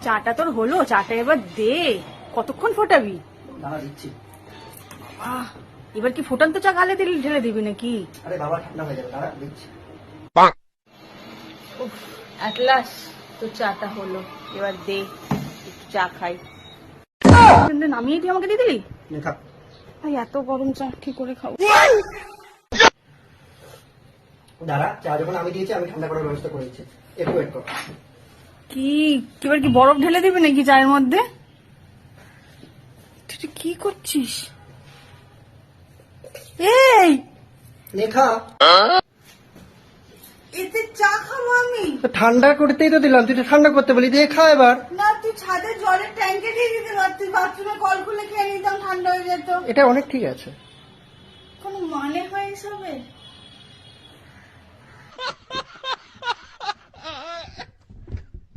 চাটা তোর হলো, চাটা এবার দে। কতক্ষণ ফোটাবি? দাঁড়া দিচ্ছি। এবার কি ফোটান তো চা গালে ঢেলে দিবি নাকি? আরে বাবা ঠান্ডা হয়ে যাবে, দাঁড়া দিচ্ছি। এট লাস্ট তোর চাটা হলো, এবার দে একটু চা খাই। নামিয়ে তুই আমাকে দিয়ে দিলি? খা। ভাই এত গরম চা কি করে খাবো? দাঁড়া, চা যখন আমি দিয়েছি আমি ঠান্ডা করার ব্যবস্থা করেছি, একটু ওয়েট কর। কি এবার কি বরফ ঢেলে দিবি নাকি চায়ের মধ্যে? তুই কি করছিস? এই লেখা এতে চা খাবো আমি? ঠান্ডা করতেই তো দিলাম, তুই তো ঠান্ডা করতে বলি, দিয়ে খা এবার। না, তুই ছাদে জলের ট্যাঙ্কে দিয়ে দিতে পারতিস, বাথরুমে কল খুলে খেয়ে নিতাম, ঠান্ডা হয়ে যেত। এটা অনেক ঠিক আছে। কোনো মানে হয় এসবের?